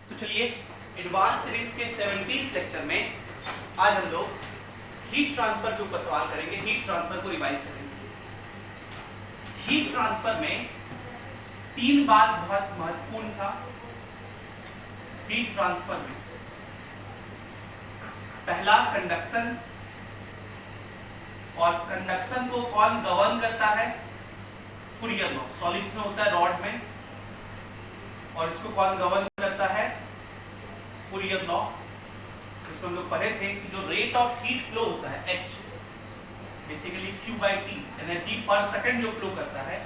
तो चलिए advance series के 17th लेक्चर में आज हम लोग हीट ट्रांसफर के ऊपर सवाल करेंगे। हीट ट्रांसफर को रिवाइज करेंगे। हीट ट्रांसफर में 3 बात बहुत महत्वपूर्ण था। हीट ट्रांसफर में पहला कंडक्शन, और कंडक्शन को कौन गवर्न करता है? Fourier law. सॉलिड्स में होता है, रॉड में, और इसको कौन गवर्न करता है? Fourier law. इसमें हम लोग पढ़े थे कि जो रेट ऑफ हीट फ्लो होता है h, basically Q/T, energy per second जो फ्लो करता है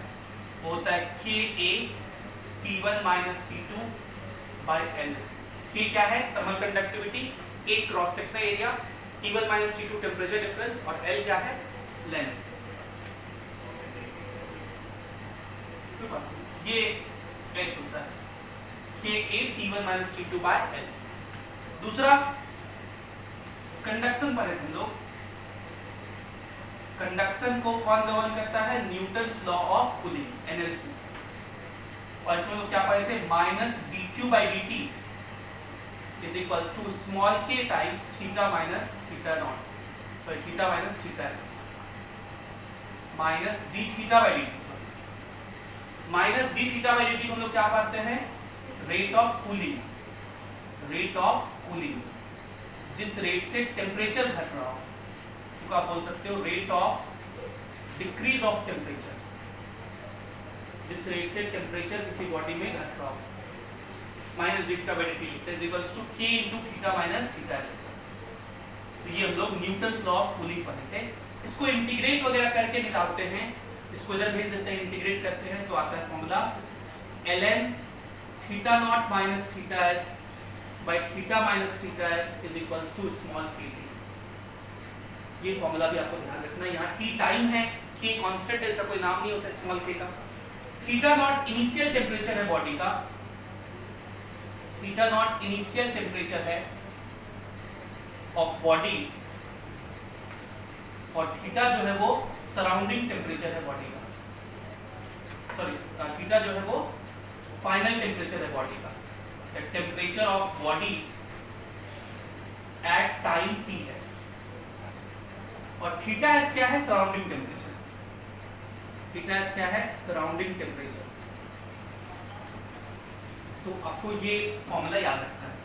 वो होता है Ka T1 - T2 /L। K क्या है? Thermal conductivity, A cross sectional area, T1 - T2 temperature difference, और L क्या है? लेंथ। ये h होता है Ka T1 - T2 /L। दूसरा कंडक्शन पर है हम लोग। कंडक्शन को कौन गवर्न करता है? Newton's law of cooling, NLC। और इसमें लोग क्या पढ़े थे? -dq/dt is equals to small k times theta minus theta naught, sorry theta minus theta s, minus d theta/dt, minus d theta/dt हम लोग क्या पढ़ते हैं? Rate of cooling. Rate of cooling, जिस रेट से टेम्परेचर घट रहा हो इसको आप बोल सकते हो rate of decrease of temperature. जिस रेट से टेम्परेचर किसी बॉडी में घट रहा हो, minus d theta/dt is equals to k into theta minus theta s। तो ये हम लोग न्यूटन्स लॉ ऑफ कूलिंग पढ़े थे। इसको इंटीग्रेट वगैरह करके निकालते हैं, इसको इधर भेज देते हैं, इंटीग्रेट करते हैं तो आता है formula ln theta naught minus theta s by theta minus theta s is equals to small kt। ये फॉर्मूला भी आपको ध्यान रखना है। यहाँ t टाइम है, k कांस्टेंट है, इसका कोई नाम नहीं होता स्मॉल k का। थीटा नॉट इनिशियल टेम्परेचर है बॉडी का, थीटा नॉट इनिशियल टेम्परेचर है ऑफ बॉडी, और थीटा जो है वो सराउंडिंग टेम्परेचर है बॉडी का। सॉरी, थीटा जो है वो फाइनल टेम्परेचर है बॉडी का। Temperature of body at time t है, और थीटा s क्या है? Surrounding temperature. थीटा s क्या है? Surrounding temperature. तो आपको ये फॉर्मूला याद रखना है।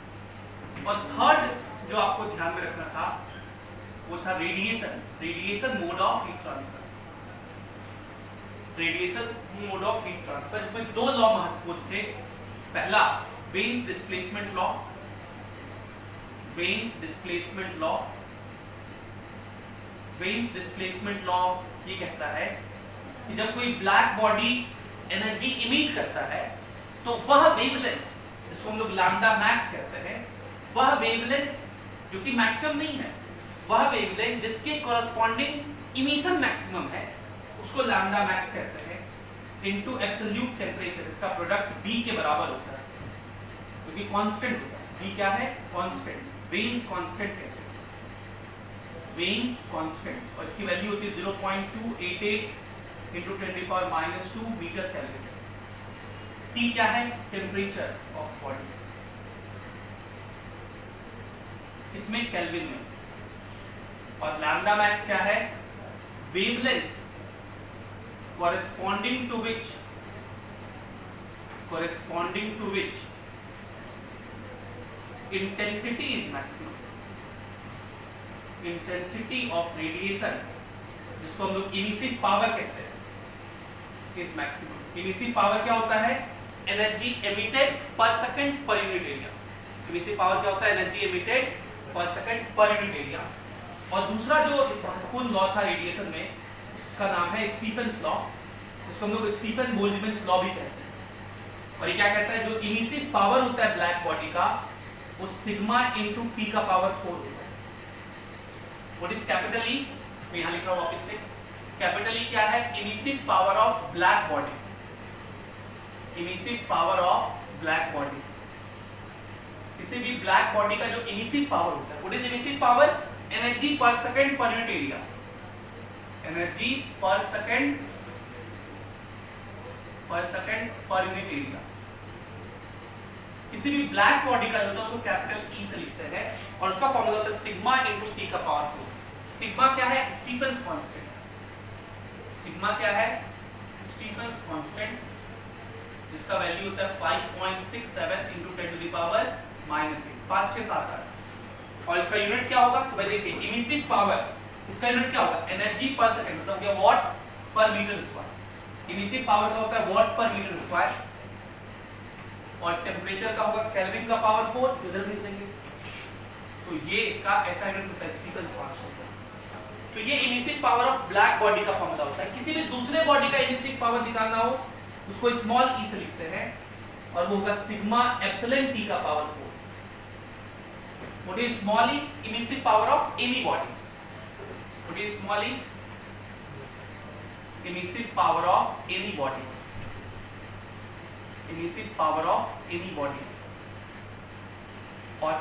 और थर्ड जो आपको ध्यान में रखना था वो था radiation. Radiation mode of heat transfer. Radiation mode of heat transfer, इसमें 2 लॉ महत्वपूर्ण थे। पहला veins displacement law. Veins displacement law, veins displacement law ये कहता है कि जब कोई ब्लैक बॉडी एनर्जी इमिट करता है तो वह वेवलेंथ, जिसको हम लोग लैम्डा मैक्स कहते हैं, वह वेवलेंथ जो कि मैक्सिमम नहीं है, वह वेवलेंथ जिसके कॉरस्पॉन्डिंग इमिशन मैक्सिमम है उसको लैम्डा मैक्स कहते हैं, इनटू एब्सोल्यूट टेम्परेचर। इसका प्रोडक्ट B के बराबर होता है क्योंकि कांस्टेंट होता है। B क्या है? कांस्टेंट। वेन्स कांस्टेंट कहते हैं इसको, वेन्स कांस्टेंट, और इसकी वैल्यू होती है 0.288 into 10⁻⁻² मीटर केल्विन। T क्या है? टेम्परेचर ऑफ बॉडी, इसमें केल्विन में। और लैम्डा मैक्स क्या है? Wavelength corresponding to which intensity is maximum। intensity of radiation, जिसको हम लोग इमिसिव पावर कहते हैं, is maximum। इमिसिव पावर क्या होता है? एनर्जी एमिटेड पर second per unit area. Emissive power क्या होता है? एनर्जी एमिटेड पर सेकंड पर यूनिट एरिया। और दूसरा जो महत्वपूर्ण लॉ था रेडिएशन में, उसका नाम है स्टीफेंस लॉ। उसको हम लोग स्टीफन बोल्ट्जमैन लॉ भी कहते हैं। और ये क्या कहता है? जो इमिसिव पावर होता है ब्लैक बॉडी का वो सिग्मा इंटू P का पावर 4 होता है। What is capital E? मैं यहाँ लिख रहा हूँ वापस से। कैपिटल E क्या है? Emissive power of black body. Emissive power of black body, किसी भी ब्लैक बॉडी का जो इमिसिव पावर होता है, what is emissive power? Energy per second per unit area. Energy per second per unit area. किसी भी ब्लैक बॉडी का होता है उसको कैपिटल ई से लिखते हैं और उसका फॉर्मूला होता है सिग्मा इनटू टी का पावर 4। सिग्मा क्या है? Stephen's constant. सिग्मा क्या है? स्टीफन्स कांस्टेंट, जिसका वैल्यू होता है 5.67 इनटू 10 टू द पावर -8, 5 6 7 8। और इसका यूनिट क्या होगा? तो भाई देखिए इमिसिव पावर, इसका यूनिट क्या होगा? एनर्जी पर सेकंड, मतलब क्या? वाट पर मीटर स्क्वायर। इमिसिव पावर का होता है वाट पर मीटर स्क्वायर और टेम्परेचर का होगा केल्विन का पावर 4, इधर भेज देंगे। तो ये इसका ऐसा यूनिट होता है स्टीफन्स कांस्टेंट। तो ये emissive power of black body का फॉर्मूला होता है। किसी भी दूसरे बॉडी का इमिसिव पावर निकालना हो उसको स्मॉल ई से लिखते हैं और वो होगा सिग्मा एप्सिलॉन टी का power 4। What is small E? Emissive power of any body. What is small E? Emissive power of any body. Emissive power of any body. और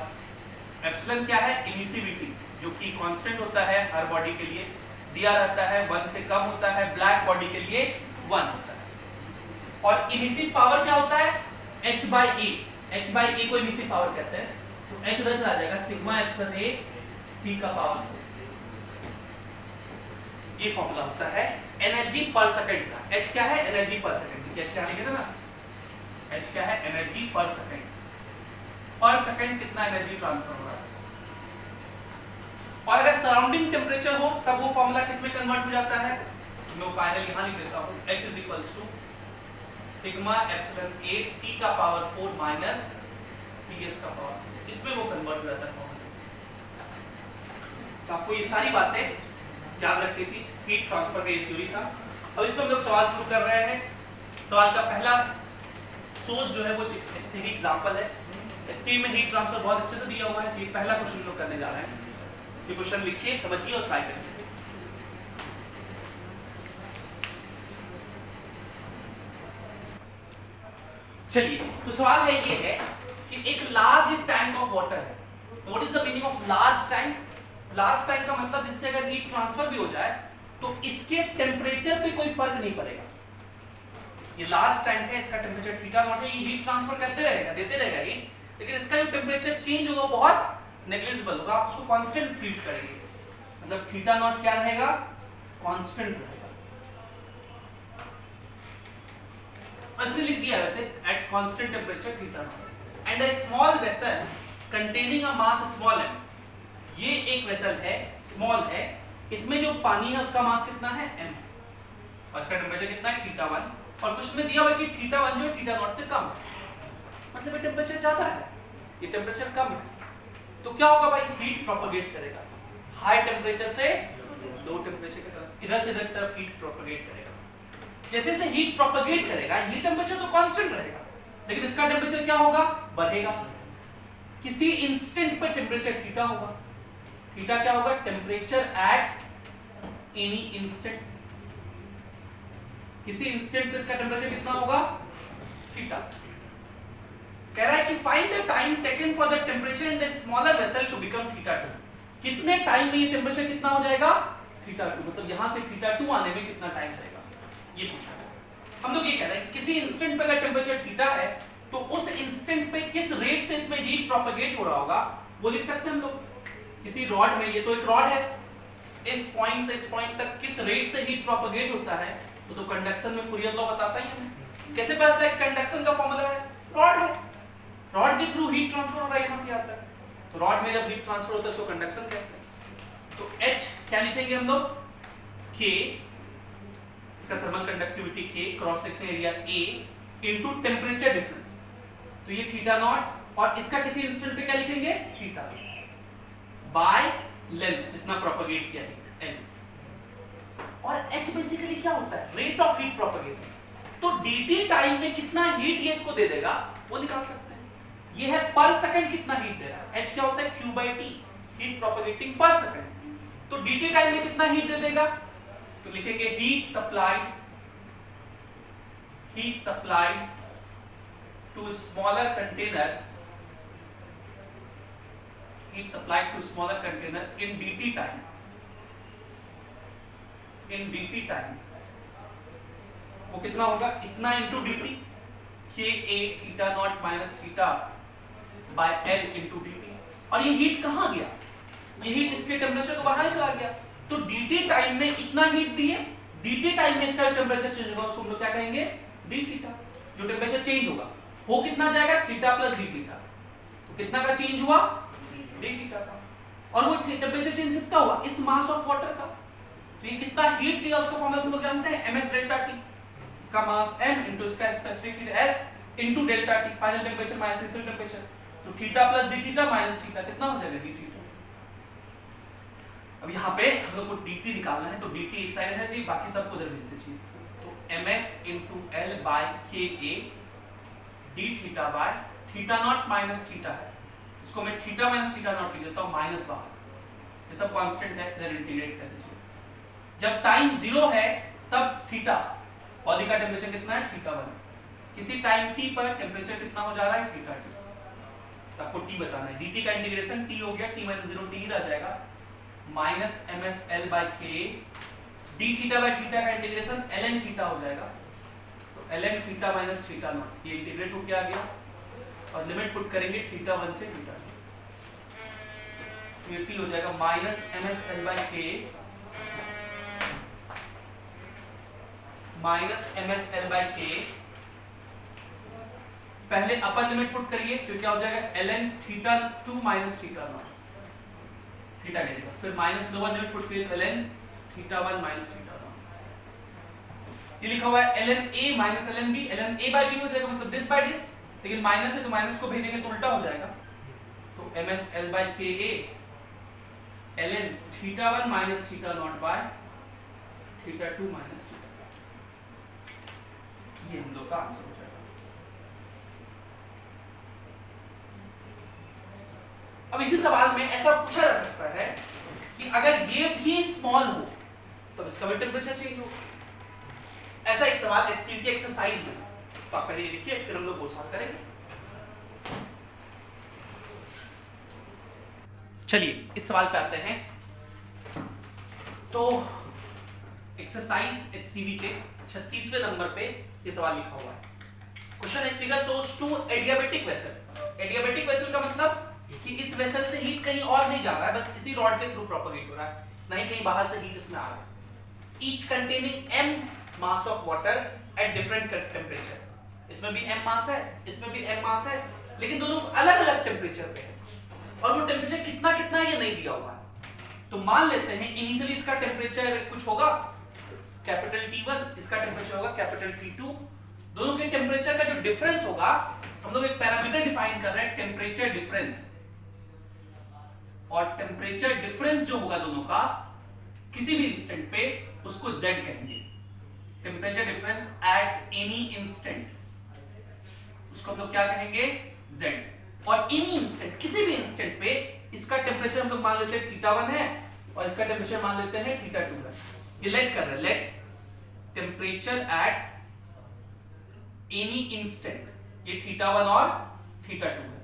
एप्सिलॉन क्या है? इमिसिविटी, जो कि कांस्टेंट होता है हर बॉडी के लिए, दिया रहता है 1 से कम होता है, ब्लैक बॉडी के लिए 1 होता है। और इमिसिव पावर क्या होता है? h by a। h by a को इमिसिव पावर कहते हैं। तो h उधर चला जाएगा, सिग्मा एप्सिलॉन a t का पावर 4। ये फॉर्मूला होता है एनर्जी पर सेकंड का। h क्या है? Energy per second. h क्या लिखे थे ना? h क्या है? Energy per second. पर सेकंड कितना एनर्जी ट्रांसफर हो रहा है। और अगर सराउंडिंग टेम्परेचर हो तब वो फॉर्मूला किस में कन्वर्ट हो जाता है? मैं फाइनल यहां लिख देता हूं, h is equals to sigma epsilon a t का पावर 4 माइनस ts का पावर 4। इसमें वो कन्वर्ट हो जाता है फॉर्मूला। तो आपको ये सारी बातें याद रखनी थी। हीट ट्रांसफर का ये थ्योरी था। अब इस पर हम लोग सवाल शुरू कर रहे हैं। सवाल का पहला सोर्स जो है वो HCV एग्जांपल है। HCV में हीट ट्रांसफर बहुत अच्छे से दिया हुआ है। ये पहला क्वेश्चन लोग करने जा रहे हैं। ये क्वेश्चन लिखिए, समझिए और ट्राई करिए। चलिए, तो सवाल है ये है कि एक लार्ज टैंक ऑफ वाटर है। तो what is the meaning of large tank? Large tank का मतलब इससे अगर हीट ट्रांसफर भी हो जाए तो इसके टेम्परेचर पे कोई फर्क नहीं पड़ेगा। ये लार्ज टैंक है, इसका टेम्परेचर थीटा नॉट है, ये हीट ट्रांसफर करते रहेगा, देते रहेगा ये, लेकिन इसका जो टेम्परेचर चेंज होगा बहुत नेग्लिजिबल होगा। आप उसको कांस्टेंट ट्रीट करेंगे, मतलब थीटा नॉट क्या रहेगा? कांस्टेंट रहेगा। इसमें लिख दिया वैसे at constant temperature theta naught and a small vessel containing a mass small m। ये एक वेसल है, स्मॉल है, इसमें जो पानी है उसका मास कितना है? m, और इसका टेम्परेचर कितना है? थीटा 1। और कुछ में दिया हुआ है कि थीटा 1 जो है थीटा नॉट से कम है, मतलब ये टेम्परेचर ज्यादा है, ये टेम्परेचर कम है। तो क्या होगा भाई? हीट प्रोपेगेट करेगा हाई टेम्परेचर से लो टेम्परेचर की तरफ, इधर से इधर की तरफ हीट प्रोपेगेट करेगा। जैसे से हीट प्रोपेगेट करेगा ये टेम्परेचर तो कांस्टेंट रहेगा, लेकिन इसका टेम्परेचर क्या होगा? बढ़ेगा। किसी इंस्टेंट पे टेम्परेचर थीटा होगा। थीटा क्या होगा? Temperature at any instant. किसी इंस्टेंट पे इसका टेम्परेचर कितना होगा? थीटा। कह रहा है कि find the time taken for the temperature in the smaller vessel to become theta 2। कितने टाइम में ये टेम्परेचर कितना हो जाएगा? थीटा 2, मतलब यहां से थीटा 2 आने में कितना टाइम लगेगा, ये पूछा है। हम लोग ये कह रहे हैं किसी इंस्टेंट पे अगर टेम्परेचर थीटा है तो उस इंस्टेंट पे किस रेट से इसमें हीट प्रोपेगेट हो रहा होगा वो लिख सकते हैं हम लोग। किसी रॉड में, ये तो एक रॉड है, इस पॉइंट से इस पॉइंट तक किस रेट से हीट प्रोपेगेट होता है तो कंडक्शन में फूरियर लॉ बताता ही हमें। कैसे पता चला? कंडक्शन का फॉर्मूला है, रॉड है, रॉड के थ्रू हीट ट्रांसफर हो रहा है यहां से आता है, तो रॉड में जब हीट ट्रांसफर होता है उसको कंडक्शन कहते हैं। तो H क्या लिखेंगे हम लोग? K, इसका thermal conductivity K, cross section area A into temperature difference. तो ये थीटा नॉट, और इसका किसी इंस्टेंट पे क्या लिखेंगे? थीटा बाय लेंथ, जितना प्रोपेगेट किया है L। और H बेसिकली क्या होता है? Rate of heat propagation. तो dt टाइम में कितना हीट ये इसको दे देगा वो निकाल सकते हैं। ये है पर सेकंड कितना हीट दे रहा है। H क्या होता है? Q by T, heat propagating पर सेकंड। तो dt टाइम में कितना हीट दे देगा? तो लिखेंगे heat supplied to smaller container, heat supplied to smaller container in dt time, in dt time वो कितना होगा? इतना into dt, Ka theta naught minus theta by L into D T. और ये हीट कहाँ गया, ये हीट इसके टेम्परेचर को बढ़ाने चला गया, तो dt टाइम में इतना हीट दिए, dt टाइम में इसका टेम्परेचर चेंज होगा, उसको हम लोग क्या कहेंगे d थीटा। जो टेम्परेचर चेंज होगा हो कितना जाएगा, थीटा प्लस d थीटा। तो कितना का चेंज हुआ, d थीटा का। और वो टेम्परेचर चेंज किसका हुआ, इस मास ऑफ वाटर का। तो ये कितना हीट लिया उसका फॉर्मूला तुम लोग जानते हैं, ms डेल्टा t। इसका मास m इनटू इसका specific heat s into delta t, final temperature minus initial temperature. तो theta plus d theta minus theta कितना हो जाएगा, d थीटा। अब यहाँ पे हम लोग को dt निकालना है, तो dt एक साइड है जी, बाकी सबको उधर भेज दीजिए। तो ms into l by ka d theta by theta naught minus theta है, इसको मैं थीटा माइनस थीटा नॉट लिख देता हूँ, माइनस बाहर, ये सब कांस्टेंट है, इधर इंटीग्रेट कर दीजिए। जब टाइम 0 है तब थीटा, बॉडी का टेम्परेचर कितना है, थीटा 1। किसी टाइम t पर टेम्परेचर कितना हो जा रहा है, थीटा 2। आपको t बताना है, dt का इंटीग्रेशन t हो गया, t माइनस 0 t ही रह जाएगा, minus ms l by k d theta by theta का इंटीग्रेशन ln थीटा हो जाएगा। तो ln theta minus theta naught, ये इंटीग्रेट हो क्या गया, और लिमिट पुट करेंगे थीटा 1 से थीटा 2, ये t हो जाएगा minus ms l by k minus ms l by k। पहले अपर लिमिट पुट करिए, तो क्या हो जाएगा ln theta 2 minus theta naught, theta के जगह फिर माइनस लोअर लिमिट पुट करिए, ln थीटा 1 माइनस थीटा 1। ये लिखा हुआ है ln a minus ln b, ln a by b हो जाएगा, मतलब दिस बाय दिस, लेकिन माइनस है तो माइनस को भेजेंगे तो उल्टा हो जाएगा। तो ms l by ka ln theta 1 minus theta naught by theta 2 minus theta, ये हम लोग का आंसर हो जाएगा। अब इसी सवाल में ऐसा पूछा जा सकता है कि अगर ये भी स्मॉल हो तो इसका भी टेम्परेचर चेंज हो। ऐसा एक सवाल HCM की एक्सरसाइज में, तो आप पहले ये लिखिए, फिर हम लोग वो सॉल्व करेंगे। चलिए इस सवाल पे आते हैं। तो एक्सरसाइज HCV के 36वें नंबर पे ये सवाल लिखा हुआ है। क्वेश्चन है, figure shows two adiabatic vessel. Adiabatic vessel का मतलब कि इस वेसल से हीट कहीं और नहीं जा रहा है, बस इसी रॉड के थ्रू प्रोपेगेट हो रहा है, नहीं कहीं बाहर से हीट इसमें आ रहा है। Each containing m mass of water at different temperature. इसमें भी m मास है, इसमें भी m मास है, लेकिन दोनों अलग अलग टेम्परेचर पे है, और वो टेम्परेचर कितना कितना ये नहीं दिया हुआ है। तो मान लेते हैं इनिशियली इसका टेम्परेचर कुछ होगा कैपिटल T1, इसका टेम्परेचर होगा कैपिटल T2। दोनों के टेम्परेचर का जो डिफरेंस होगा, हम लोग एक पैरामीटर डिफाइन कर रहे हैं, टेम्परेचर डिफरेंस। और टेम्परेचर डिफरेंस जो होगा दोनों का किसी भी इंस्टेंट पे, उसको Z कहेंगे। Temperature difference at any instant, उसको हम लोग क्या कहेंगे, Z। और एनी इंस्टेंट, किसी भी इंस्टेंट पे इसका टेम्परेचर हम लोग मान लेते हैं थीटा 1 है, और इसका टेम्परेचर मान लेते हैं थीटा 2 है। ये लेट कर रहे हैं, let temperature at any instant, ये थीटा 1 और थीटा 2 है।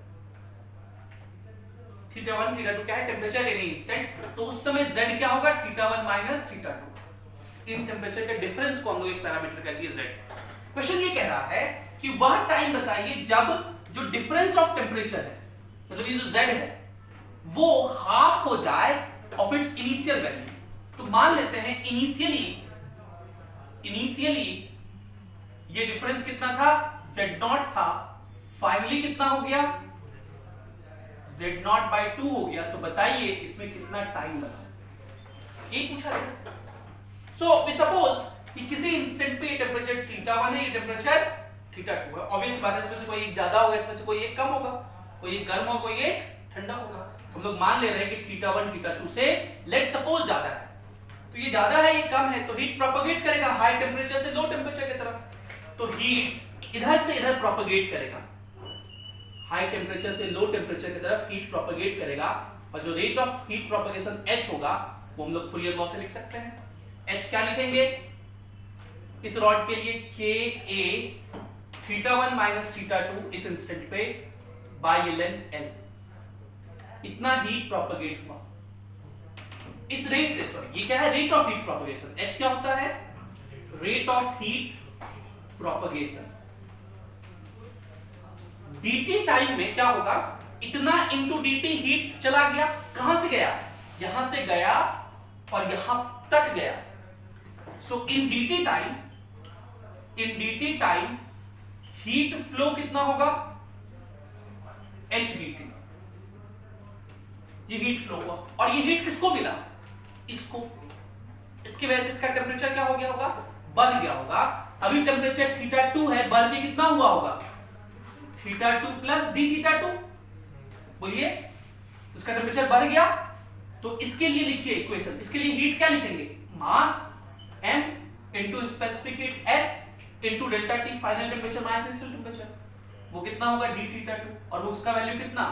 थीटा 1 थीटा 2 क्या है, टेम्परेचर एनी इंस्टेंट। तो उस समय z क्या होगा, theta 1 minus theta 2। In temperature के डिफरेंस को हम लोग एक पैरामीटर कह दिए z। क्वेश्चन ये कह रहा है कि वह टाइम बताइए जब जो डिफरेंस ऑफ टेम्परेचर है, मतलब ये जो z है, वो हाफ हो जाए ऑफ इट्स इनिशियल वैल्यू। तो मान लेते हैं इनिशियली ये डिफरेंस कितना था, z0 था, फाइनली कितना हो गया, z0 by 2 हो गया। तो बताइए इसमें कितना टाइम लगा, ये पूछा गया। सो वी सपोज कि किसी इंस्टेंट पे ये टेम्परेचर थीटा 1 है, ये टेम्परेचर थीटा 2 है। ऑब्वियस बात है, इसमें से कोई एक ज्यादा होगा, इसमें से कोई एक कम होगा, कोई एक गर्म होगा, कोई एक ठंडा होगा। हम लोग मान ले रहे हैं कि थीटा 1 थीटा 2 से लेट सपोज ज्यादा है, तो ये ज्यादा है, ये कम है, तो हीट प्रोपेगेट करेगा हाई टेम्परेचर से लो टेम्परेचर की तरफ। तो हीट इधर से इधर प्रोपेगेट करेगा, हाई टेम्परेचर से लो टेम्परेचर की तरफ हीट प्रोपेगेट करेगा। और जो rate of heat propagation h होगा, वो हम लोग फूरियर लॉ से लिख सकते हैं। h क्या लिखेंगे इस रॉड के लिए, ka थीटा 1 माइनस थीटा 2 इस इंस्टेंट पे बाय लेंथ l। इतना हीट प्रोपेगेट हुआ इस रेट से, सॉरी ये क्या है, rate of heat propagation. h क्या होता है, rate of heat propagation. dt time में क्या होगा, इतना इंटू dt हीट चला गया, कहां से गया, यहां से गया और यहां तक गया। सो इन dt टाइम हीट फ्लो कितना होगा, h dt। ये हीट फ्लो हुआ और ये हीट किसको मिला, इसको, इसकी वजह से इसका टेम्परेचर क्या हो गया होगा, बढ़ गया होगा। अभी टेम्परेचर θ2 है, बढ़ के कितना हुआ होगा, θ2 प्लस dθ2, बोलिए, तो इसका टेम्परेचर बढ़ गया। तो इसके लिए लिखिए इक्वेशन, इसके लिए हीट क्या लिखेंगे, मास m into specific heat s into delta t, final temperature minus initial temperature, वो कितना होगा dθ2 और वो उसका वैल्यू कितना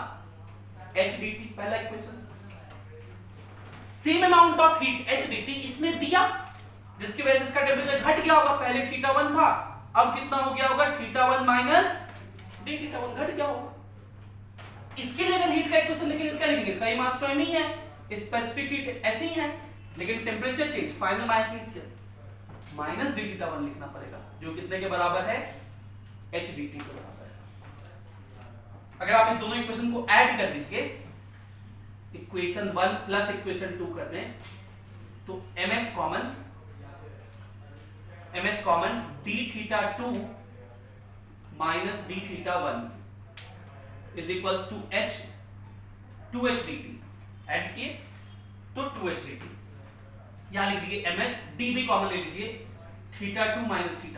h dt, पहला equation. Same amount of heat h dt इसने दिया, जिसकी वजह से इसका टेम्परेचर घट गया होगा, पहले θ1 था, अब कितना हो गया होगा, θ1 माइनस dθ1, घट गया होगा। इसके लिए अगर हीट का इक्वेशन लिखेंगे तो क्या लिखेंगे, इसका ही मास तो m ही है, स्पेसिफिक हीट ऐसी ही है, लेकिन temperature change, final minus initial, minus dθ1 लिखना पड़ेगा, जो कितने के बराबर है, h dt के बराबर है। अगर आप इस दोनों इक्वेशन को ऐड कर दीजिए, इक्वेशन 1 प्लस इक्वेशन 2 कर दें, तो ms common dθ2 minus dθ1 is equals to h 2h dt, add किए तो 2h dt, यहां लिख दीजिए ms, d भी कॉमन ले लीजिए, θ2 माइनस θ1,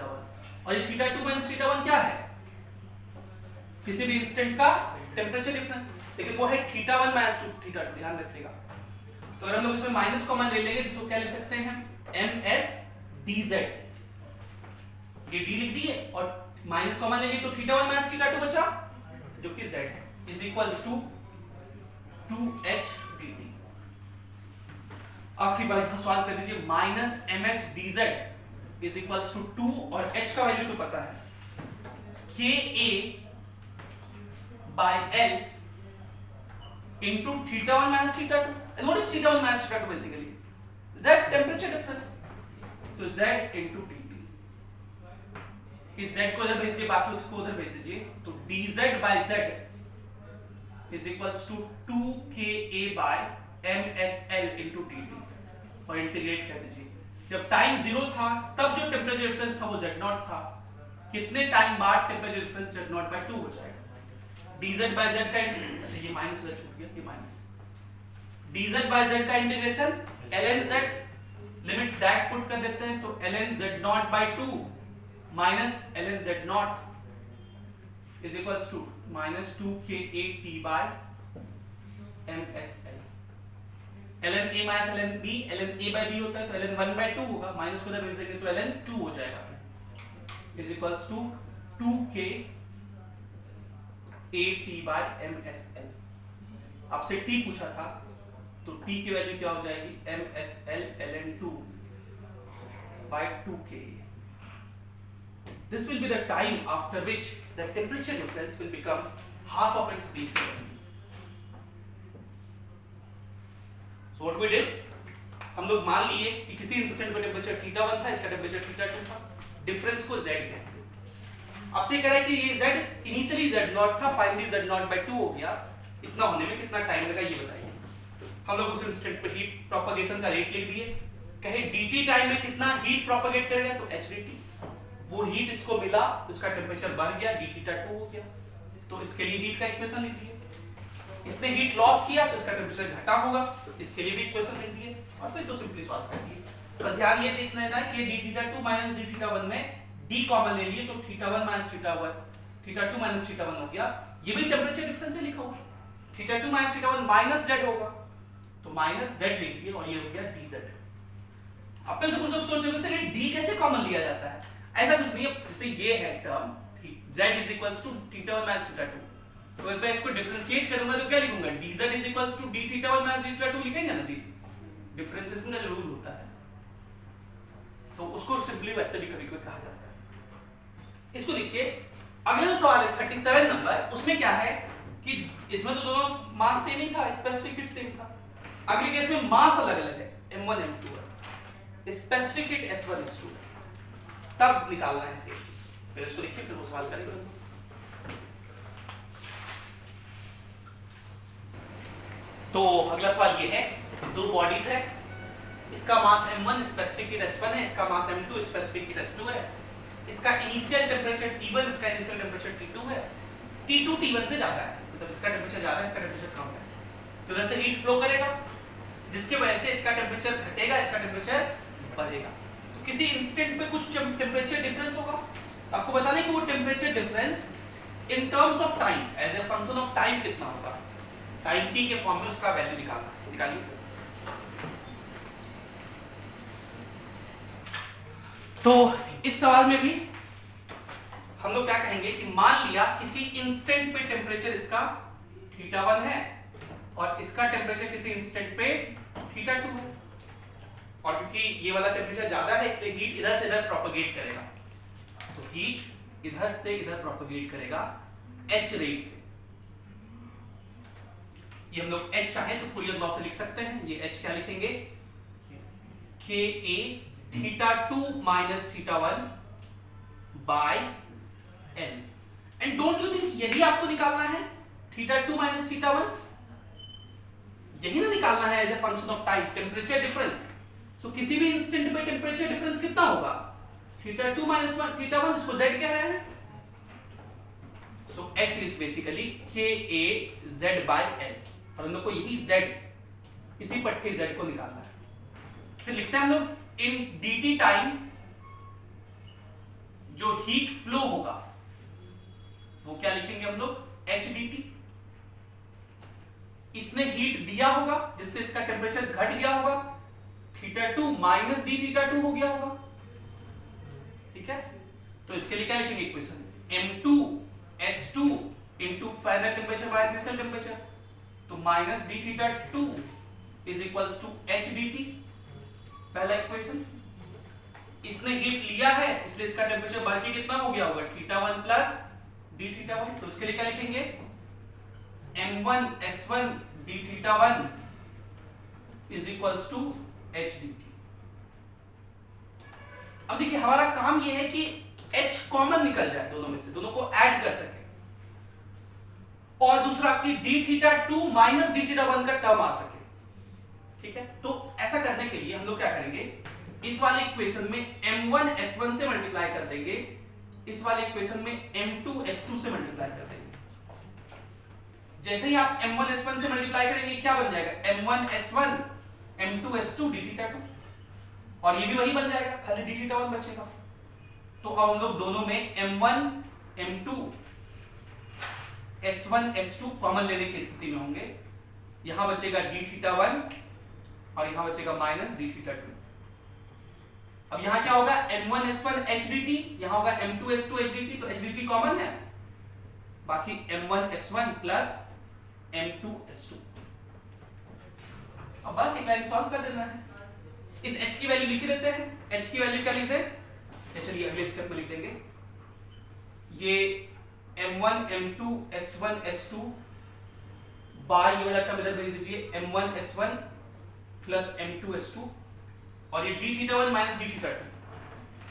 और ये θ2 माइनस θ1 क्या है, किसी भी इंस्टेंट का टेम्परेचर डिफरेंस, लेकिन वो है θ1 माइनस θ2, ध्यान रखिएगा। तो अगर हम लोग इसमें माइनस कॉमन ले लेंगे, इसको क्या लिख सकते हैं, ms dz, ये d लिख दिए और माइनस कॉमन लेंगे तो θ1 माइनस θ2 बचा, जो कि z है, is equals to 2h dt। आखिरी बार यहां सवाल कर दीजिए, minus ms dz is equals to 2 और h का वैल्यू तो पता है, ka by l into θ1 minus θ2, and what is θ1 minus θ2 basically, z temperature difference, तो z into dt, इस z को इधर भेज दीजिए, बाकी उसको उधर भेज दीजिए, तो dz by z is equals to 2ka by msl into dt, और इंटीग्रेट कर दीजिए। जब टाइम 0 था तब जो टेम्परेचर डिफरेंस था वो z0 था, कितने टाइम बाद टेम्परेचर डिफरेंस z0 by 2 हो जाएगा, dz by z का, अच्छा ये माइनस वाला छूट गया, ये माइनस, dz by z का integration ln z, limit direct put कर देते हैं, तो ln z0 by 2 minus ln z0 is equals to minus 2ka t by msl, ln a minus ln b, ln a by b होता है तो ln 1 by 2 होगा, minus को इधर भेज देंगे तो ln 2 हो जाएगा, is equals to 2k at by msl। आपसे t पूछा था तो t की वैल्यू क्या हो जाएगी, msl ln 2 by 2k। This will be the time after which the temperature difference will become half of its basic value. So what we did, हम लोग मान लिए कि किसी इंस्टेंट पर टेम्परेचर θ1 था, इसका टेम्परेचर θ2 था, डिफरेंस को z कहते हैं। आपसे कह रहा है कि ये z इनिशियली z0 था, फाइनली z0 by 2 हो गया, इतना होने में कितना टाइम लगा ये बताइए। हम लोग उस इंस्टेंट पे हीट प्रोपगेशन का रेट लिख दिए, कहे dt टाइम में कितना हीट प्रोपगेट करेगा तो h dt, वो हीट इसको मिला तो इसका टेम्परेचर बढ़ गया, dθ2 हो गया, तो इसके लिए हीट का इक्वेशन लिख दिए। इसने हीट लॉस किया तो इसका टेम्परेचर घटा होगा, इसके लिए भी इक्वेशन लिख दिए और फिर तो सिंपली सॉल्व कर दिए। बस ध्यान ये देखना है ना कि dθ2 माइनस dθ1 में d कॉमन ले लिए तो θ1 माइनस θ1, θ2 माइनस θ1 हो गया, ये भी टेम्परेचर डिफरेंस से लिखा होगा, θ2 माइनस θ1 माइनस z होगा तो माइनस z लिख दिए और ये हो गया dz। अब पे से कुछ लोग सोच रहे हैं सर d कैसे कॉमन लिया जाता है, ऐसा कुछ नहीं है, जैसे ये है term z is equals to θ1 minus θ2, तो इस पे इसको डिफरेंशिएट करूंगा तो क्या लिखूंगा, dz is equals to dθ1 minus dθ2 लिखेंगे ना जी, डिफरेंशिएशन का रूल होता है, तो उसको सिंपली वैसे भी कभी-कभी कहा जाता है। इसको देखिए, अगला जो सवाल है 37 नंबर, उसमें क्या है कि इसमें तो दोनों मास सेम ही था, स्पेसिफिक हीट सेम था, अगले केस में मास अलग-अलग है, m1 m2 है, स्पेसिफिक हीट s1 s2, तब निकालना है सेम चीज। फिर इसको देखिए, फिर वो सवाल करेंगे। तो अगला सवाल ये है, दो बॉडीज है, इसका मास m1 स्पेसिफिक हीट s1 है, इसका मास m2 स्पेसिफिक हीट s2 है, इसका इनिशियल टेम्परेचर T1, इसका इनिशियल टेम्परेचर T2 है, T2 T1 से ज्यादा है, मतलब इसका टेम्परेचर ज्यादा है, इसका टेम्परेचर कम है, तो इधर से हीट फ्लो करेगा, जिसके वजह से इसका टेम्परेचर घटेगा, इसका टेम्परेचर बढ़ेगा। तो किसी इंस्टेंट पे कुछ टेम्परेचर डिफरेंस होगा, आपको बताना है कि वो temperature difference in terms of time, as a function of time कितना होगा, टाइम t के फॉर्म में उसका वैल्यू निकालिए। तो इस सवाल में भी हम लोग क्या कहेंगे कि मान लिया किसी इंस्टेंट पे टेम्परेचर इसका θ1 है और इसका टेम्परेचर किसी इंस्टेंट पे θ2 है, और क्योंकि ये वाला टेम्परेचर ज्यादा है इसलिए हीट इधर से इधर प्रोपेगेट करेगा, तो हीट इधर से इधर प्रोपेगेट करेगा h रेट से। ये हम लोग h चाहे तो फूरियर लॉ से लिख सकते हैं, ये h क्या लिखेंगे, Ka θ2 minus θ1 by L। And don't you think यही आपको निकालना है, θ2 minus θ1 यही ना निकालना है as a function of time, temperature difference. So किसी भी इंस्टेंट पे टेम्परेचर डिफरेंस कितना होगा, θ2 minus θ1, इसको z कह रहे हैं, सो h is basically Ka z by L, और हम लोग को यही z, इसी पट्टे z को निकालना है। फिर लिखते हैं हम लोग इन dt टाइम जो हीट फ्लो होगा वो क्या लिखेंगे हम लोग, h dt। इसने हीट दिया होगा जिससे इसका टेम्परेचर घट गया होगा, θ2 माइनस d θ2 हो गया होगा, ठीक है। तो इसके लिए क्या लिखेंगे equation, m2 s2 into final temperature by initial temperature, तो minus d θ2 is equals to h dt, पहला इक्वेशन। इसने हीट लिया है इसलिए इसका टेम्परेचर बढ़ के कितना हो गया होगा, θ1 प्लस d θ1, तो इसके लिए क्या लिखेंगे, m1 s1 d θ1 is equals to h dt। अब देखिए हमारा काम ये है कि h कॉमन निकल जाए दोनों में से, दोनों को ऐड कर सके, और दूसरा कि d θ2 माइनस d θ1 का टर्म आ सके, ठीक है। तो ऐसा करने के लिए हम लोग क्या करेंगे, इस वाले इक्वेशन में m1 s1 से मल्टीप्लाई कर देंगे, इस वाले इक्वेशन में m2 s2 से मल्टीप्लाई कर देंगे। जैसे ही आप m1 s1 से मल्टीप्लाई करेंगे क्या बन जाएगा, m1 s1 m2 s2 d θ2, और ये भी वही बन जाएगा, खाली d θ1 बचेगा। तो अब हम लोग दोनों में m1 m2 s1 s2 common लेने की स्थिति में होंगे, यहां बचेगा d θ1 और यहां बचेगा माइनस d θ2। अब यहां क्या होगा, m1 s1 h dt, यहां होगा m2 s2 h dt, तो h dt कॉमन है, बाकी m1 s1 plus m2 s2। अब बस एक लाइन सॉल्व कर देना है, इस h की वैल्यू लिख देते हैं, h की वैल्यू क्या लिख दें, चलिए अगले स्टेप में लिख देंगे, ये m1 m2 s1 s2 bye ये वाला टर्म इधर भेज दीजिए, m1 s1 plus m2 s2, और ये d θ1 माइनस d θ2,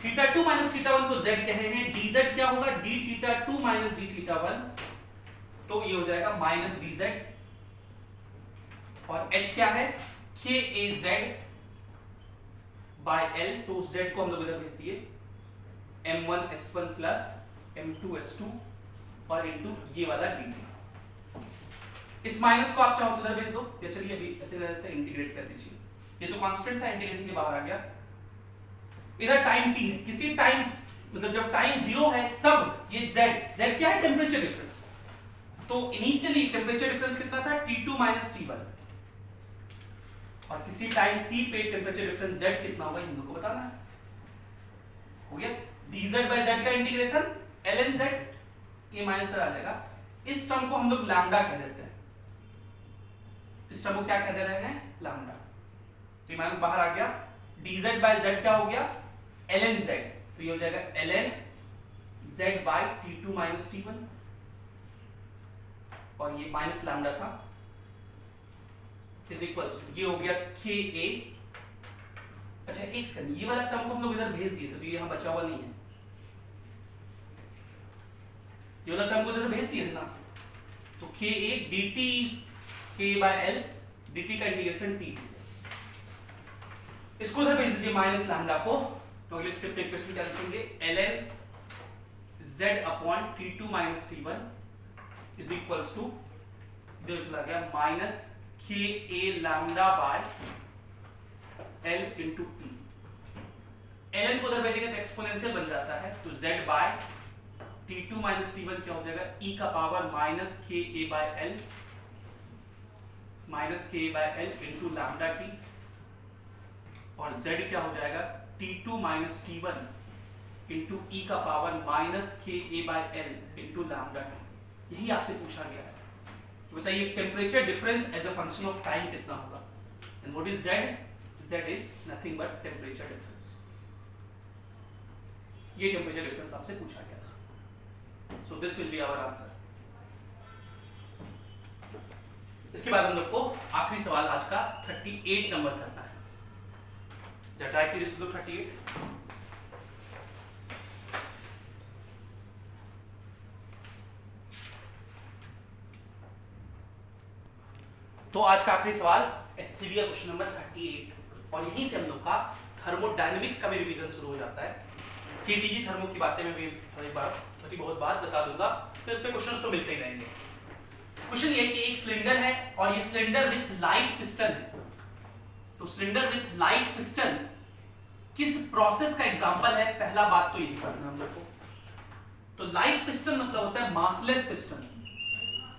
θ2 माइनस θ1 को z कह रहे हैं, dz क्या होगा, d θ2 माइनस d θ1, तो ये हो जाएगा माइनस dz, और h क्या है, Kaz बाय L, तो z को हम लोग इधर भेज दिए, m1 s1 plus m2 s2 और इनटू ये वाला dt। इस माइनस को आप चाहो तो इधर भेज दो, या चलिए अभी ऐसे ले लेते हैं, इंटीग्रेट कर दीजिए, ये तो कांस्टेंट था, इंटीग्रेशन के बाहर आ गया, इधर टाइम t है, किसी टाइम मतलब जब टाइम 0 है तब ये z क्या है, टेम्परेचर डिफरेंस, तो इनिशियली टेम्परेचर डिफरेंस कितना था, T2 माइनस T1, और किसी टाइम t पे टेम्परेचर डिफरेंस z कितना होगा इन दोनों को बताना है, हो गया, dz by z का इंटीग्रेशन ln z, ये माइनस आ जाएगा, इस टर्म को हम लोग लैम्डा कह देते हैं, इस टर्म को क्या कह दे रहे हैं, लैम्डा, तो ये माइनस बाहर आ गया, dz by z क्या हो गया, ln z, तो ये हो जाएगा ln z by T2 minus T1, और ये माइनस लैम्डा था, इज इक्वल्स टू ये हो गया Ka। अच्छा एक सेकंड, ये वाला टर्म को हम लोग इधर भेज दिए थे, तो ये यहां बचा हुआ नहीं है, ये वाला टर्म को इधर भेज दिए थे ना, तो Ka dt K by L dt का इंटीग्रेशन t, इसको उधर भेज दीजिए माइनस लैम्डा को, तो अगले स्टेप पे इक्वेशन क्या लिखेंगे, ln z upon t2 minus t1 is equals to, इधर चला गया minus k a lambda by l into t, ln को उधर भेजेंगे तो एक्सपोनेंशियल बन जाता है, तो z bye t2 minus t1 क्या हो जाएगा, e का power minus k a by l minus K by L into lambda T, और z क्या हो जाएगा, t2 minus t1 into E का power minus K A by L into lambda T. यही आपसे पूछा गया है कि बताइए temperature difference as a function of time कितना होगा, and what is z, z is nothing but temperature difference. ये टेम्परेचर डिफरेंस आपसे पूछा गया था, so this will be our answer. इसके बाद हम लोग को आखिरी सवाल आज का 38 नंबर करना है, जरा ट्राई कीजिए इसको 38। तो आज का आखिरी सवाल HCV का क्वेश्चन नंबर 38, और यहीं से हम लोग का थर्मोडायनेमिक्स का भी रिवीजन शुरू हो जाता है। KTG थर्मो की बातें मैं भी थोड़ी बहुत बात बता दूंगा, फिर इस पे क्वेश्चंस तो मिलते ही रहेंगे। क्वेश्चन ये कि एक सिलेंडर है और ये सिलेंडर विथ लाइट पिस्टन है, तो सिलेंडर विथ लाइट पिस्टन किस प्रोसेस का एग्जांपल है, पहला बात तो यही करना हम लोग को। तो लाइट पिस्टन मतलब होता है मासलेस पिस्टन,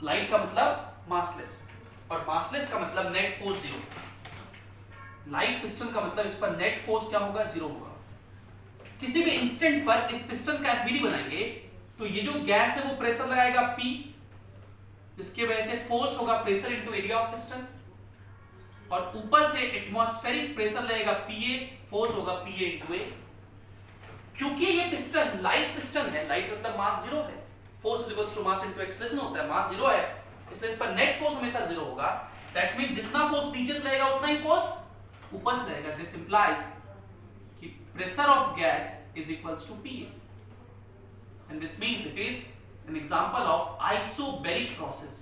लाइट का मतलब मासलेस, और मासलेस का मतलब net force zero. Light piston का मतलब इस पर नेट फोर्स क्या होगा, जीरो होगा। किसी भी इंस्टेंट पर इस पिस्टन का एफबीडी बनाएंगे तो ये जो गैस है वो प्रेशर लगाएगा P, जिसकी वजह से फोर्स होगा pressure into area of piston, और ऊपर से एटमॉस्फेरिक प्रेशर लगेगा PA, फोर्स होगा PA इनटू A। क्योंकि ये पिस्टन लाइट पिस्टन है, लाइट मतलब मास जीरो है, force is equals to mass into acceleration होता है, मास जीरो है, इसलिए इस पर नेट फोर्स हमेशा जीरो होगा। दैट मींस जितना फोर्स नीचे से लगेगा उतना ही फोर्स ऊपर से लगेगा। दिस इंप्लाइज कि pressure of gas is equals to PA, and this means it is an example of isobaric process,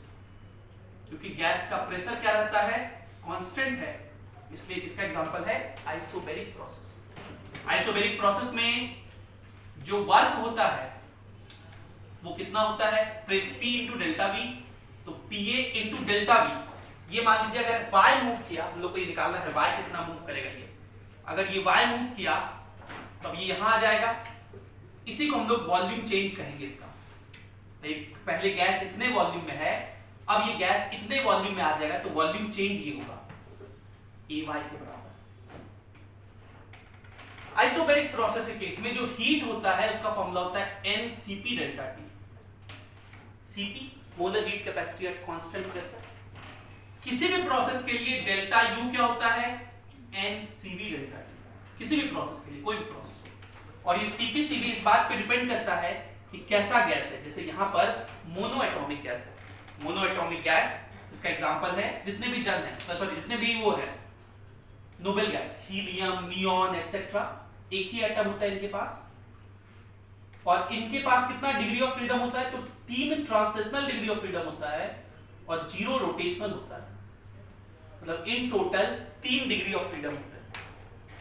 क्योंकि गैस का प्रेशर क्या रहता है, कांस्टेंट है, इसलिए किसका एग्जांपल है, आइसोबैरिक प्रोसेस। आइसोबैरिक प्रोसेस में जो वर्क होता है वो कितना होता है, press P into delta V, तो PA इंटू डेल्टा V। ये मान लीजिए अगर Y मूव किया, हम लोग को ये निकालना है Y कितना मूव करेगा, ये अगर ये Y मूव किया तब ये यहां आ जाएगा, इसी को हम लोग वॉल्यूम चेंज कहेंगे इसका। पहले गैस इतने वॉल्यूम में है, अब ये गैस इतने वॉल्यूम में आ जाएगा, तो वॉल्यूम चेंज ये होगा AY के बराबर। आइसोबैरिक प्रोसेस के केस में जो हीट होता है उसका फॉर्मूला होता है NCP delta T। CP molar heat capacity at constant pressure. किसी भी प्रोसेस के लिए डेल्टा U क्या होता है, NCV डेल्टा T, किसी भी प्रोसेस के लिए, कोई भी प्रोसेस हो। और ये CP/CV इस बात पे डिपेंड करता है कि कैसा गैस है। जैसे यहाँ पर मोनो एटॉमिक गैस है, मोनो एटॉमिक गैस इसका एग्जांपल है जितने भी जन है, सॉरी जितने भी वो है noble gas, helium, neon etcetera, एक ही एटम होता है इनके पास, और इनके पास कितना डिग्री ऑफ फ्रीडम होता है, तो 3 ट्रांसलेशनल डिग्री ऑफ फ्रीडम होता है और 0 रोटेशनल होता है, मतलब in total 3 degree of freedom होता है।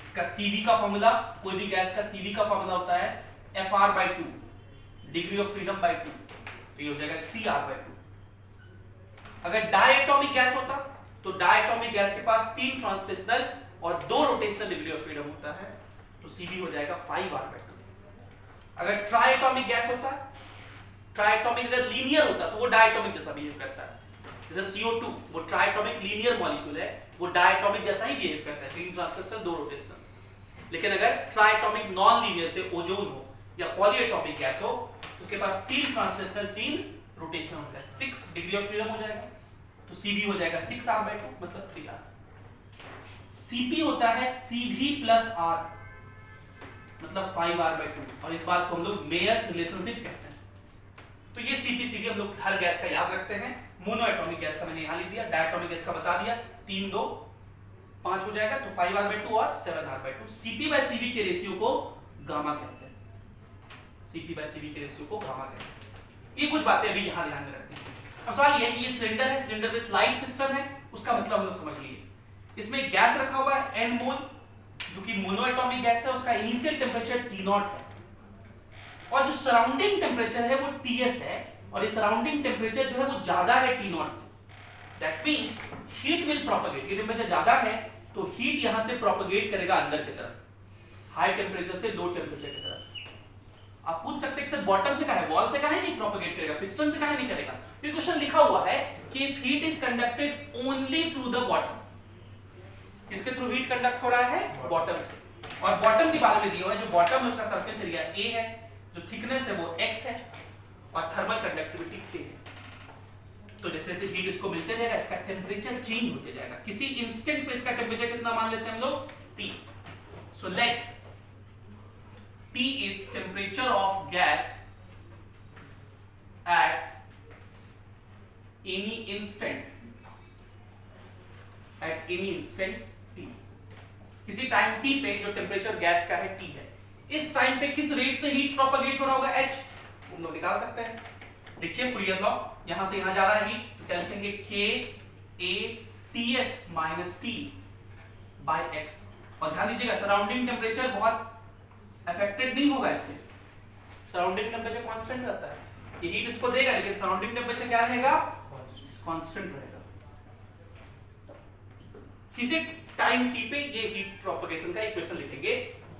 इसका CV का फॉर्मूला, कोई भी गैस का CV का फॉर्मूला होता है FR/2, degree of freedom bye 2, तो ये हो जाएगा 3R/2। अगर डायटोमिक गैस होता तो डायटोमिक गैस के पास 3 ट्रांसलेशनल और 2 रोटेशनल डिग्री ऑफ फ्रीडम होता है, तो CV हो जाएगा 5R/2। अगर ट्राइएटॉमिक गैस होता, ट्राइएटॉमिक अगर लीनियर होता तो वो डायटोमिक जैसा बिहेव करता है, जैसे CO2 वो ट्राइएटॉमिक लीनियर मॉलिक्यूल है, वो डायटोमिक जैसा ही बिहेव करता है, 3 ट्रांसलेशनल 2 रोटेशनल। लेकिन अगर ट्राइएटॉमिक नॉन लीनियर से ओजोन हो या पॉलीएटॉमिक गैस हो, उसके पास 3 ट्रांसलेशनल 3 रोटेशनल होता है, 6 डिग्री ऑफ फ्रीडम हो जाएगा, तो CV हो जाएगा 6R/2 मतलब 3R। CP होता है CV प्लस R मतलब 5R/2, और इस बात को हम लोग मेयर्स रिलेशनशिप कहते हैं। तो ये CP/CV हम लोग हर गैस का याद रखते हैं। मोनो एटॉमिक गैस का मैंने यहाँ लिख दिया, डायटोमिक गैस का बता दिया, 3 2 5 हो जाएगा, तो 5R/2 और 7R/2। CP/CV के रेशियो को गामा कहते हैं, CP/CV के रेशियो को गामा कहते हैं। ये कुछ बातें अभी यहाँ ध्यान में रखते हैं। अब सवाल ये है कि ये सिलेंडर है, सिलेंडर विथ लाइट पिस्टन है, उसका मतलब हम लोग समझ लिए। इसमें गैस रखा हुआ है n मोल, जो कि मोनोएटॉमिक गैस है, उसका इनिशियल टेम्परेचर T0 है, और जो सराउंडिंग टेम्परेचर है वो Ts है, और ये सराउंडिंग टेम्परेचर जो है वो ज्यादा है T0 से। That means heat will propagate, ये टेम्परेचर ज्यादा है तो हीट यहां से प्रोपेगेट करेगा अंदर की तरफ, हाई टेम्परेचर से लो टेम्परेचर की तरफ। आप पूछ सकते हैं कि सर बॉटम से काहे, वॉल से काहे नहीं प्रोपेगेट करेगा, पिस्टन से काहे नहीं करेगा? ये क्वेश्चन लिखा हुआ है कि if heat is conducted only through the bottom, किसके थ्रू हीट कंडक्ट हो रहा है? बॉटम से। और बॉटम के बारे में दिया हुआ है, जो बॉटम है उसका सरफेस एरिया A है, जो थिकनेस है वो x है, और थर्मल कंडक्टिविटी K है। तो जैसे जैसे हीट इसको मिलते जाएगा, इसका टेम्परेचर चेंज होते जाएगा। किसी इंस्टेंट पे इसका टेम्परेचर कितना मान लेते हैं हम लोग? T। So let T is temperature of gas at any instant T। किसी टाइम T पे जो टेम्परेचर गैस का है T है, इस टाइम पे किस रेट से हीट प्रोपेगेट हो रहा होगा? h। हम लोग निकाल सकते हैं, देखिए फूरियर लॉ, यहां से यहां जा रहा है हीट, तो क्या लिखेंगे? k a Ts minus T by x। और ध्यान दीजिएगा सराउंडिंग टेम्परेचर बहुत अफेक्टेड नहीं होगा इससे, सराउंडिंग टेम्परेचर कांस्टेंट रहता है। ये हीट इसको देगा, लेकिन सराउंडिंग टेम्परेचर क्या रहेगा? कांस्टेंट रहेगा। किसी टाइम t पे ये हीट प्रोपगेशन का इक्वेशन लिखेंगे।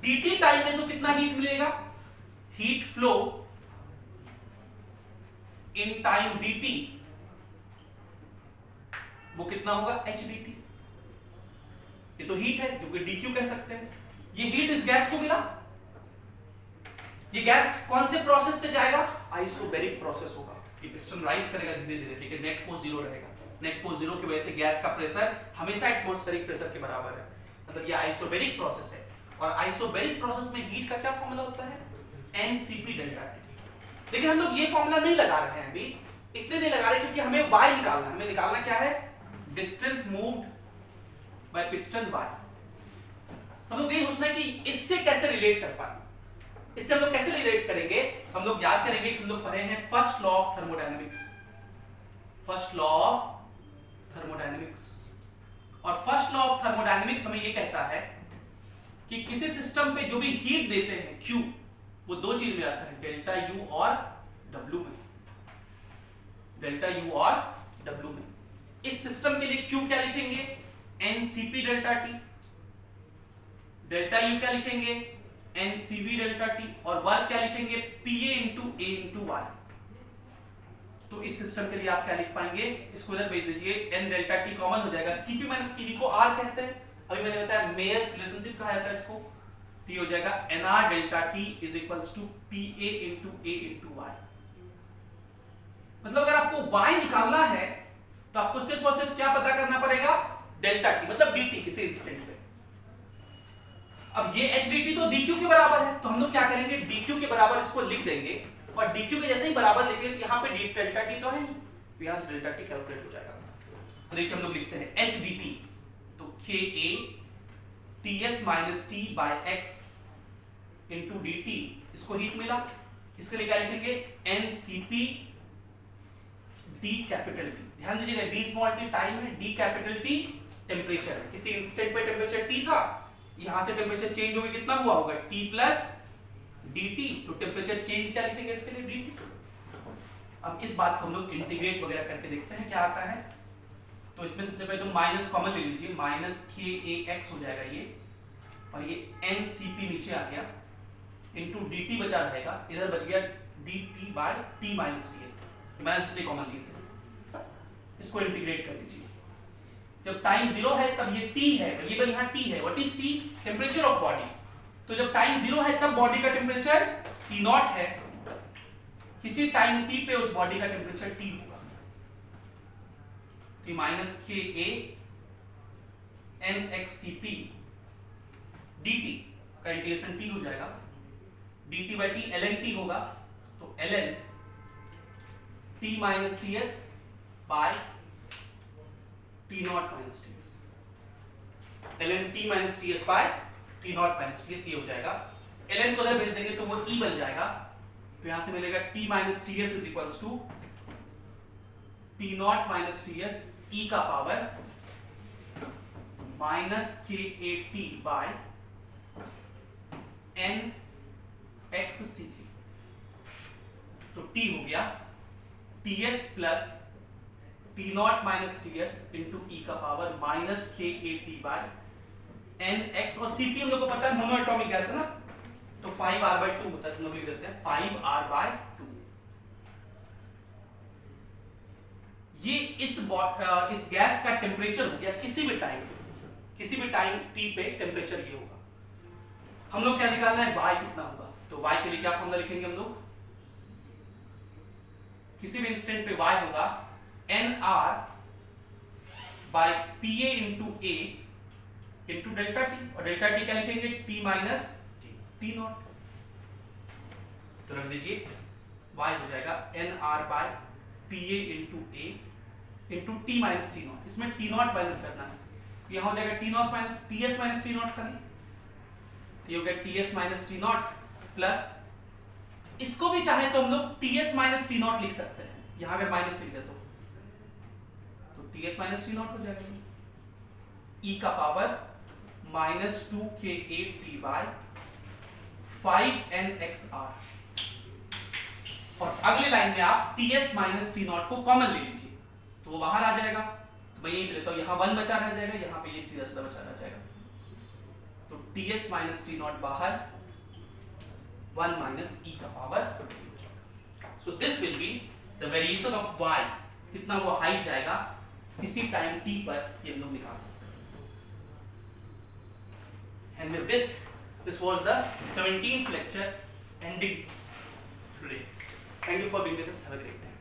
dt टाइम में सो कितना हीट मिलेगा? Heat flow in time dt वो कितना होगा? h dt। ये तो हीट है, जो कि dq कह सकते हैं। ये हीट इस गैस को मिला, ये गैस कौन से प्रोसेस से जाएगा? आइसोबैरिक प्रोसेस होगा। ये पिस्टन राइज करेगा धीरे धीरे, ठीक है, नेट फोर्स 0 रहेगा। नेट फोर्स 0 की वजह से गैस का प्रेशर हमेशा एटमॉस्फेरिक प्रेशर के बराबर है, मतलब ये आइसोबैरिक प्रोसेस है। और आइसोबैरिक प्रोसेस में हीट का क्या फॉर्मूला होता है? NCP delta T। लेकिन हम लोग ये फॉर्मूला नहीं लगा रहे हैं अभी, इसलिए नहीं लगा रहे क्योंकि हमें y निकालना है। हमें निकालना क्या है? Distance moved by piston y। हम लोग ये सोचना है कि इससे कैसे रिलेट कर पाए, इससे हम लोग कैसे रिलेट करेंगे? हम लोग याद करेंगे कि हम लोग पढ़े हैं first law of thermodynamics. First law of thermodynamics, और फर्स्ट लॉ ऑफ थर्मोडायनेमिक्स हमें ये कहता है कि किसी सिस्टम पे जो भी हीट देते हैं Q, वो दो चीज में आता है, डेल्टा U और W में। डेल्टा U और W में। इस सिस्टम के लिए Q क्या लिखेंगे? NCP delta T। Delta U क्या लिखेंगे? NCV delta T। और वर्क क्या लिखेंगे? PA into A into Y। तो इस सिस्टम के लिए आप क्या लिख पाएंगे? इसको इधर भेज दीजिए, n डेल्टा T कॉमन हो जाएगा, CP माइनस CV को R कहते हैं, अभी मैंने बताया मेयर्स रिलेशनशिप कहा जाता है इसको। तो ये हो जाएगा NR delta T is equals to PA into A into Y। मतलब अगर आपको Y निकालना है तो आपको सिर्फ और सिर्फ क्या पता करना पड़ेगा? डेल्टा T, मतलब dt किसी इंस्टेंट पे। अब ये h dt तो dq के बराबर है, तो हम लोग क्या करेंगे? dq के बराबर इसको लिख देंगे, और dq के जैसे ही बराबर लिखेंगे तो यहाँ पे डेल्टा t तो है ही, तो यहाँ से डेल्टा t कैलकुलेट हो जाएगा। तो देखिए हम लोग लिखते हैं h dt, तो k a Ts minus T by x into dt, इसको हीट मिला, इसके लिए क्या लिखेंगे? NCP d capital T। ध्यान दीजिएगा d स्मॉल t टाइम है, d कैपिटल T टेम्परेचर है। किसी इंस्टेंट पे टेम्परेचर T था, यहां से टेम्परेचर चेंज होकर कितना हुआ होगा? T plus dt। तो टेम्परेचर चेंज क्या लिखेंगे इसके लिए? dt। अब इस बात को हम लोग इंटीग्रेट वगैरह करके देखते हैं क्या आता है। तो इसमें सबसे पहले तो माइनस कॉमन ले लीजिए, माइनस KAX हो जाएगा ये, और ये NCP नीचे आ गया, इंटू dt बचा रहेगा, इधर बच गया dt by T minus TS, मैंने इसलिए कॉमन लिए थे। इसको इंटीग्रेट कर दीजिए। जब टाइम 0 है तब ये T है, ये यहाँ T है। What is T? Temperature of body. तो जब टाइम 0 है तब बॉडी का टेम्परेचर T0 है, किसी टाइम T पे उस बॉडी का टेम्परेचर T होगा। तो माइनस KA NXCP dt का इंटीग्रेशन T हो जाएगा, dt by T ln T होगा, तो ln T minus TS by T0 minus TS, ln T minus TS by T0 minus TS ये हो जाएगा। ln को उधर भेज देंगे तो वो E बन जाएगा, तो यहां से मिलेगा T minus TS is equals to T0 minus TS E का power minus K A T by N X C P. तो टी हो गया T S plus T naught minus T S into E का power minus K A T by N X, और CP हम लोग को पता है मोनो एटॉमिक गैस है ना, तो 5r/2 होता है, हम लोग लिख देते हैं 5r/2। ये इस गैस का टेम्परेचर हो गया किसी भी टाइम t पे टेम्परेचर ये होगा। हम लोग क्या निकालना है, y कितना होगा, तो y के लिए क्या फॉर्मूला लिखेंगे हम लोग, किसी भी इंस्टेंट पे y होगा nr by pa into a into delta T, और डेल्टा टी क्या लिखेंगे, t माइनस टी नॉट। तो रख दीजिए y हो जाएगा nr by pa into a into T minus T naught. इसमें टी नॉट माइनस करना है, यहां हो जाएगा T naught minus TS minus T naught खाली, ये हो गया TS minus T naught plus, इसको भी चाहे तो हम लोग टीएस माइनस टी नॉट लिख सकते हैं, यहां अगर माइनस लिख दे तो टीएस माइनस टी नॉट हो जाएगा ई का power minus 2ka bye 5nxr। और अगली लाइन में आप टीएस माइनस टी नॉट को कॉमन ले लीजिए तो वो बाहर आ जाएगा, तो मैं यही लेता हूं, यहां 1 बचा रह जाएगा, यहां पे ये सीधा सीधा बचा रह जाएगा, तो टीएस माइनस टी नॉट बाहर 1 माइनस ई का power. So this will be the variation of y, कितना वो हाइट जाएगा किसी टाइम t पर, ये हम लोग निकाल सकते हैं। And with this was the 17th lecture ending today. Thank you for being with us. Have a great day.